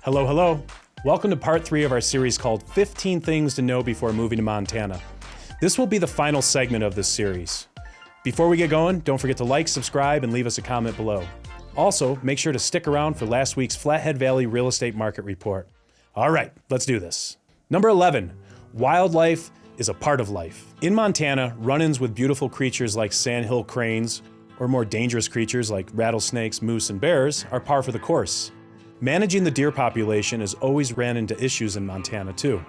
Hello, hello. Welcome to part 3 of our series called 15 Things to Know Before Moving to Montana. This will be the final segment of this series. Before we get going, don't forget to like, subscribe, and leave us a comment below. Also, make sure to stick around for last week's Flathead Valley real estate market report. All right, let's do this. Number 11, wildlife is a part of life. In Montana, run-ins with beautiful creatures like sandhill cranes or more dangerous creatures like rattlesnakes, moose, and bears are par for the course. Managing the deer population has always ran into issues in Montana too.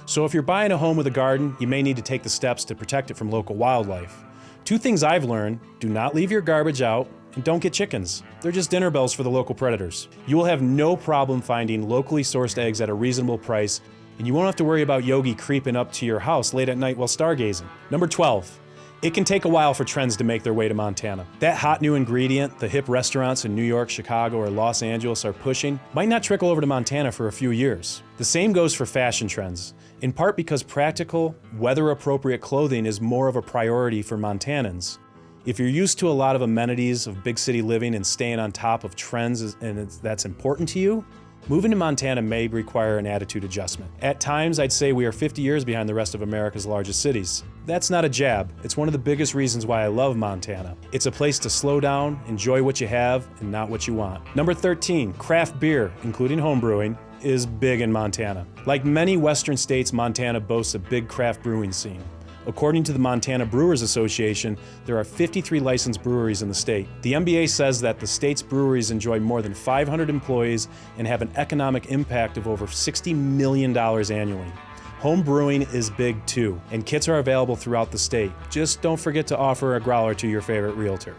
So if you're buying a home with a garden, you may need to take the steps to protect it from local wildlife. 2 things I've learned: do not leave your garbage out, and don't get chickens. They're just dinner bells for the local predators. You will have no problem finding locally sourced eggs at a reasonable price, and you won't have to worry about Yogi creeping up to your house late at night while stargazing. Number 12. It can take a while for trends to make their way to Montana. That hot new ingredient the hip restaurants in New York, Chicago, or Los Angeles are pushing might not trickle over to Montana for a few years. The same goes for fashion trends, in part because practical, weather-appropriate clothing is more of a priority for Montanans. If you're used to a lot of amenities of big city living and staying on top of trends and that's important to you, moving to Montana may require an attitude adjustment. At times, I'd say we are 50 years behind the rest of America's largest cities. That's not a jab. It's one of the biggest reasons why I love Montana. It's a place to slow down, enjoy what you have, and not what you want. Number 13, craft beer, including homebrewing, is big in Montana. Like many western states, Montana boasts a big craft brewing scene. According to the Montana Brewers Association, there are 53 licensed breweries in the state. The MBA says that the state's breweries enjoy more than 500 employees and have an economic impact of over $60 million annually. Home brewing is big too, and kits are available throughout the state. Just don't forget to offer a growler to your favorite realtor.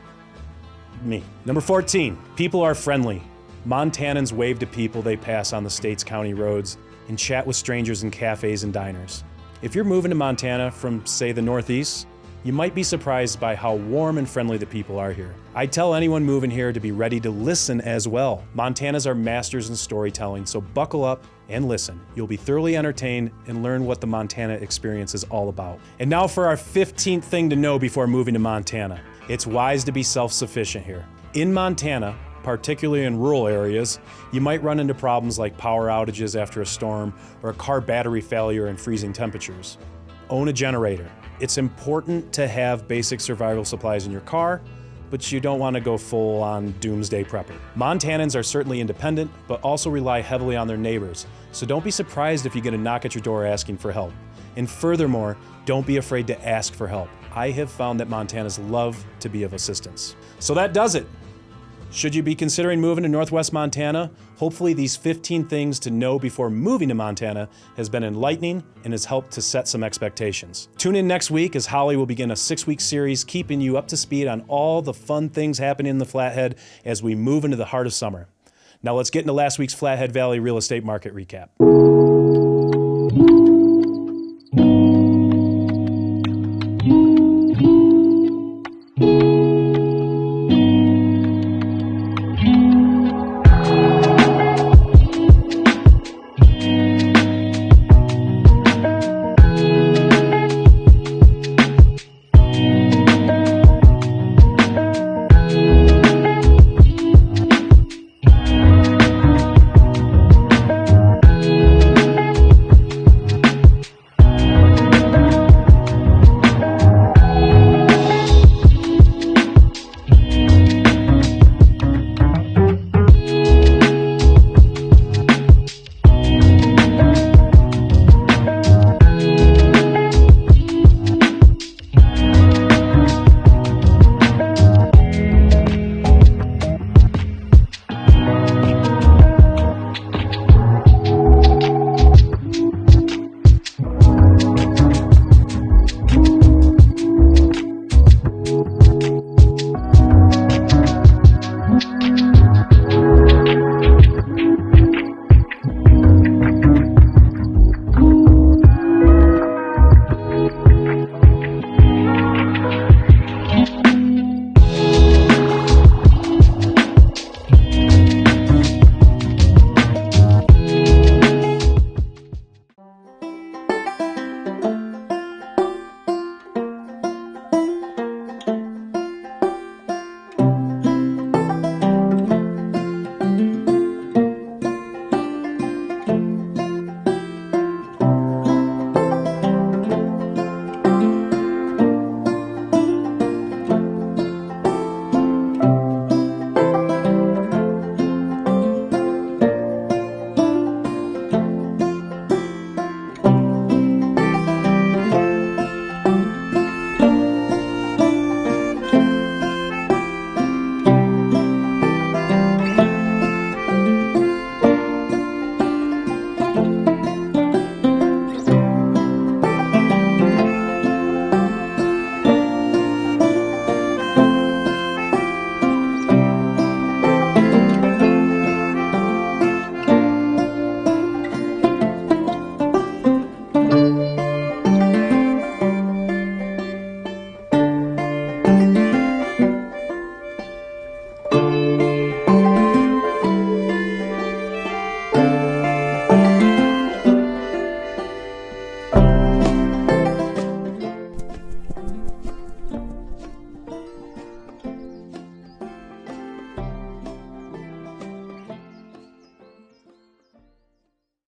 Me. Number 14, people are friendly. Montanans wave to people they pass on the state's county roads and chat with strangers in cafes and diners. If you're moving to Montana from, say, the Northeast, you might be surprised by how warm and friendly the people are here. I tell anyone moving here to be ready to listen as well. Montanans are masters in storytelling, so buckle up and listen. You'll be thoroughly entertained and learn what the Montana experience is all about. And now for our 15th thing to know before moving to Montana. It's wise to be self-sufficient here. In Montana, particularly in rural areas, you might run into problems like power outages after a storm or a car battery failure in freezing temperatures. Own a generator. It's important to have basic survival supplies in your car, but you don't want to go full on doomsday prepper. Montanans are certainly independent, but also rely heavily on their neighbors, so don't be surprised if you get a knock at your door asking for help. And furthermore, don't be afraid to ask for help. I have found that Montanans love to be of assistance. So that does it. Should you be considering moving to Northwest Montana? Hopefully these 15 things to know before moving to Montana has been enlightening and has helped to set some expectations. Tune in next week as Holly will begin a 6-week series keeping you up to speed on all the fun things happening in the Flathead as we move into the heart of summer. Now let's get into last week's Flathead Valley real estate market recap.